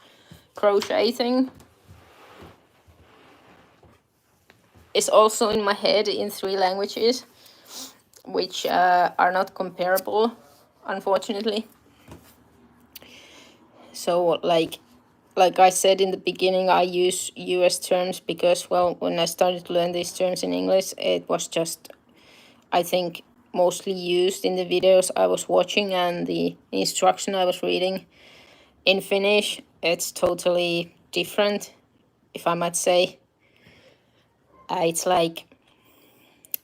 crocheting is also in my head in 3 languages, which are not comparable, unfortunately. So like I said in the beginning, I use US terms because, well, when I started to learn these terms in English, it was just, I think, mostly used in the videos I was watching and the instruction I was reading. In Finnish, it's totally different, if I might say. It's like,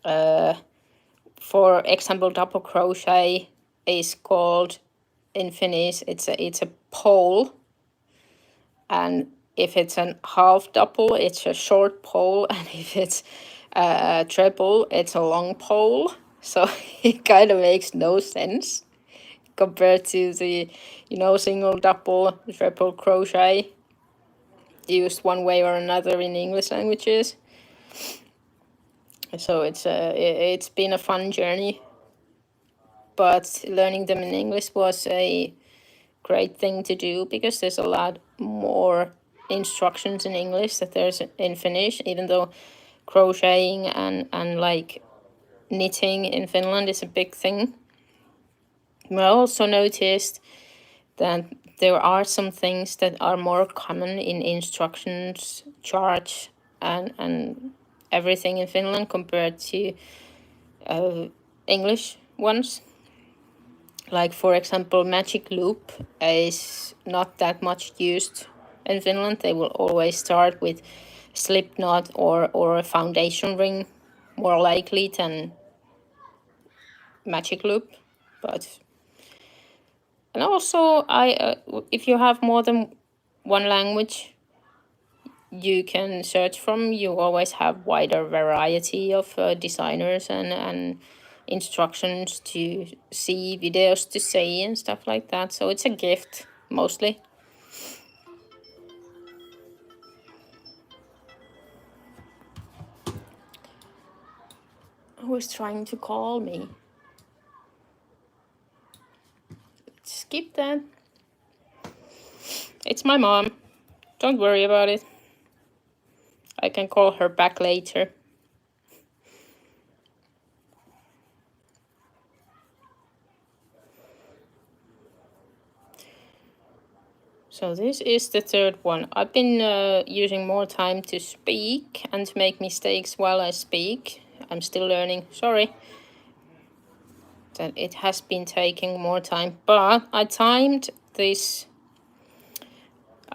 for example, double crochet is called in Finnish, it's a pole. And if it's a half double, it's a short pole, and if it's a treble, it's a long pole. So it kind of makes no sense compared to the, you know, single, double, triple crochet used one way or another in English languages. So it's been a fun journey, but learning them in English was a great thing to do because there's a lot more instructions in English that there's in Finnish, even though crocheting and like knitting in Finland is a big thing. I also noticed that there are some things that are more common in instructions, charts, and everything in Finland compared to English ones. Like, for example, magic loop is not that much used in Finland. They will always start with slip knot or a foundation ring, more likely than magic loop. But And also, if you have more than one language you can search from, you always have wider variety of designers and instructions to see, videos to see and stuff like that. So it's a gift mostly. Who is trying to call me? Skip that. It's my mom. Don't worry about it. I can call her back later. So this is the third one. I've been using more time to speak and to make mistakes while I speak. I'm still learning. Sorry that it has been taking more time, but I timed this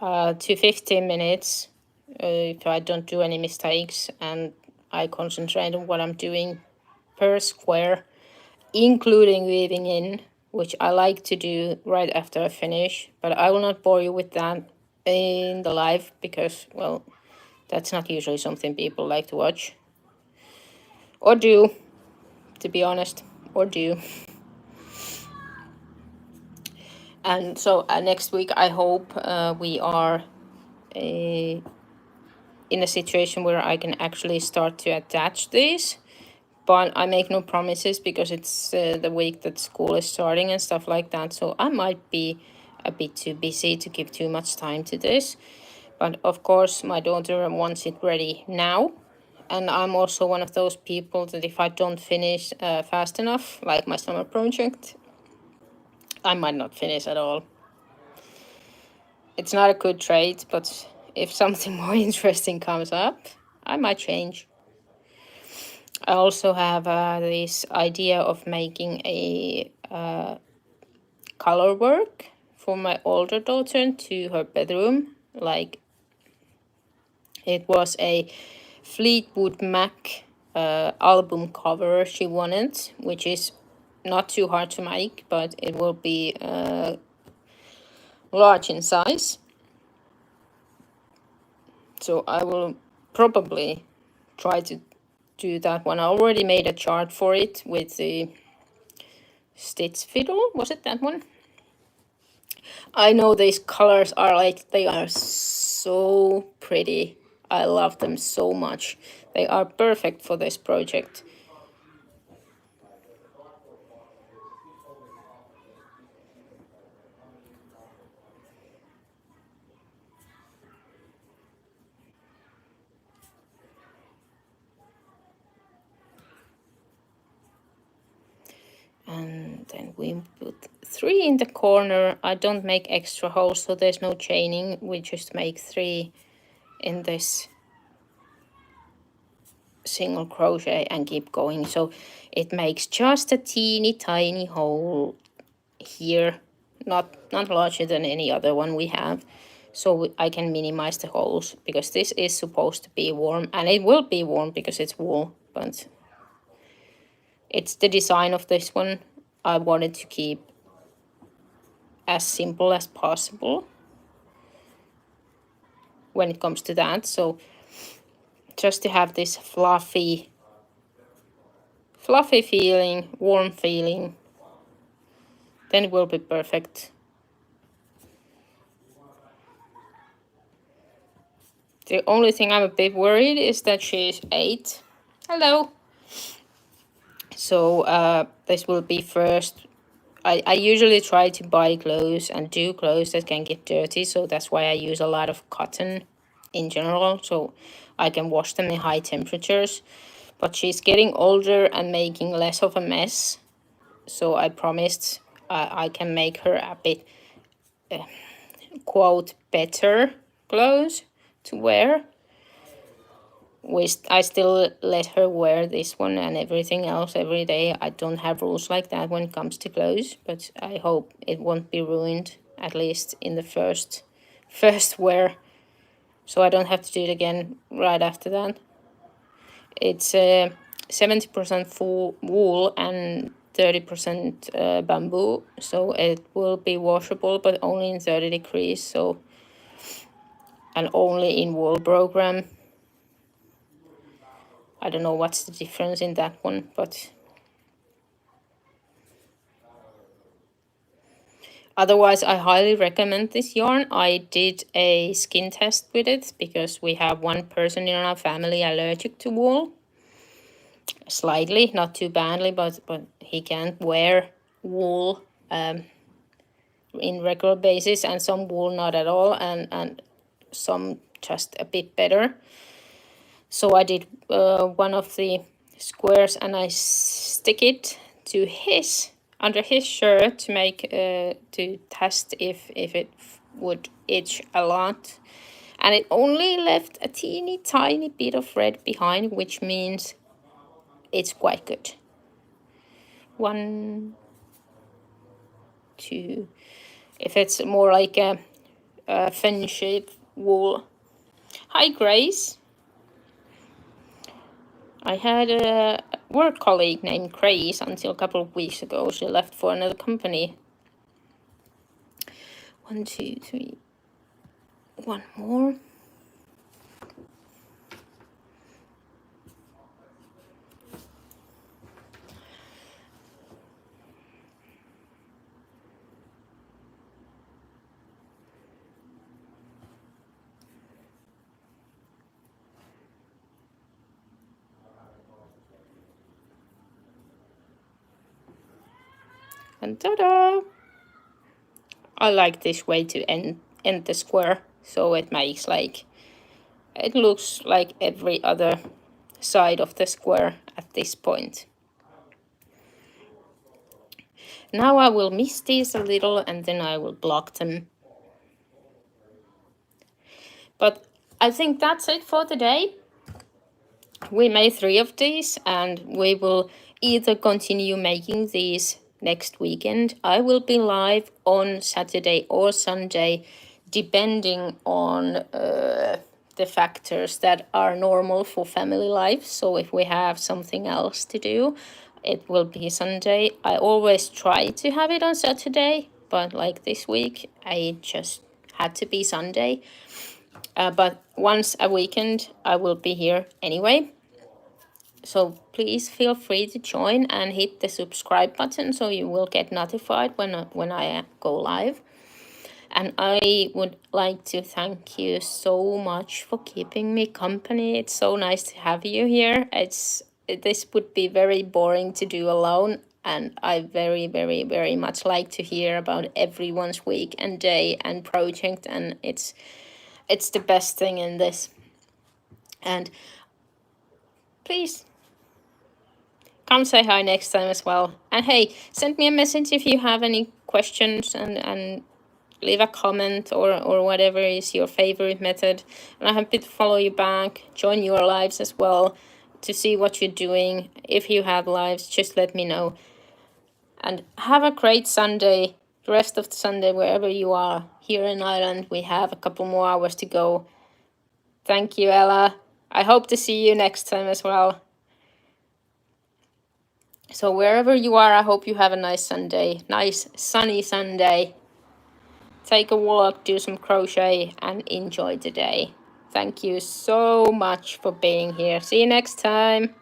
to 15 minutes if I don't do any mistakes, and I concentrate on what I'm doing per square, including weaving in, which I like to do right after I finish, but I will not bore you with that in the live because, well, that's not usually something people like to watch. Or do, to be honest, or do. And so next week, I hope we are in a situation where I can actually start to attach these. But I make no promises because it's the week that school is starting and stuff like that. So I might be a bit too busy to give too much time to this. But of course, my daughter wants it ready now. And I'm also one of those people that if I don't finish fast enough, like my summer project, I might not finish at all. It's not a good trait, but if something more interesting comes up, I might change. I also have this idea of making a color work for my older daughter to her bedroom. Like, it was a Fleetwood Mac album cover she wanted, which is not too hard to make, but it will be large in size. So I will probably try to do that one. I already made a chart for it with the Stitch Fiddle. Was it that one? I know these colors are like, they are so pretty. I love them so much. They are perfect for this project. And then we put 3 in the corner. I don't make extra holes, so there's no chaining. We just make 3 in this single crochet and keep going. So it makes just a teeny tiny hole here, not larger than any other one we have. So I can minimize the holes because this is supposed to be warm, and it will be warm because it's wool, but it's the design of this one. I wanted to keep as simple as possible when it comes to that. So just to have this fluffy feeling, warm feeling, then it will be perfect. The only thing I'm a bit worried is that she's 8. Hello. So this will be first. I usually try to buy clothes and do clothes that can get dirty, so that's why I use a lot of cotton in general, so I can wash them in high temperatures. But she's getting older and making less of a mess, so I promised I can make her a bit, quote, better clothes to wear. I still let her wear this one and everything else every day. I don't have rules like that when it comes to clothes, but I hope it won't be ruined, at least in the first wear, so I don't have to do it again right after that. It's 70% full wool and 30% bamboo, so it will be washable, but only in 30 degrees. So, and only in wool program. I don't know what's the difference in that one, but otherwise I highly recommend this yarn. I did a skin test with it because we have one person in our family allergic to wool. Slightly, not too badly, but he can't wear wool in regular basis, and some wool not at all, and some just a bit better. So I did one of the squares and I stick it to his, under his shirt to make to test if it would itch a lot, and it only left a teeny tiny bit of red behind, which means it's quite good. 1, 2. If it's more like a fin shape wool. Hi Grace. I had a work colleague named Grace until a couple of weeks ago. She left for another company. 1, 2, 3. One more. And ta-da! I like this way to end the square, so it makes like, it looks like every other side of the square at this point. Now I will mist these a little and then I will block them. But I think that's it for today. We made 3 of these and we will either continue making these next weekend. I will be live on Saturday or Sunday, depending on the factors that are normal for family life. So if we have something else to do, it will be Sunday. I always try to have it on Saturday, but like this week, I just had to be Sunday. But once a weekend, I will be here anyway. So please feel free to join and hit the subscribe button so you will get notified when I go live. And I would like to thank you so much for keeping me company. It's so nice to have you here. This would be very boring to do alone, and I very, very, very much like to hear about everyone's week and day and project, and it's the best thing in this. And please come say hi next time as well. And hey, send me a message if you have any questions, and leave a comment or whatever is your favorite method. And I'm happy to follow you back, join your lives as well to see what you're doing. If you have lives, just let me know. And have a great Sunday, the rest of the Sunday, wherever you are. Here in Ireland, we have a couple more hours to go. Thank you, Ella. I hope to see you next time as well. So wherever you are, I hope you have a nice Sunday, nice sunny Sunday. Take a walk, do some crochet, and enjoy the day. Thank you so much for being here. See you next time.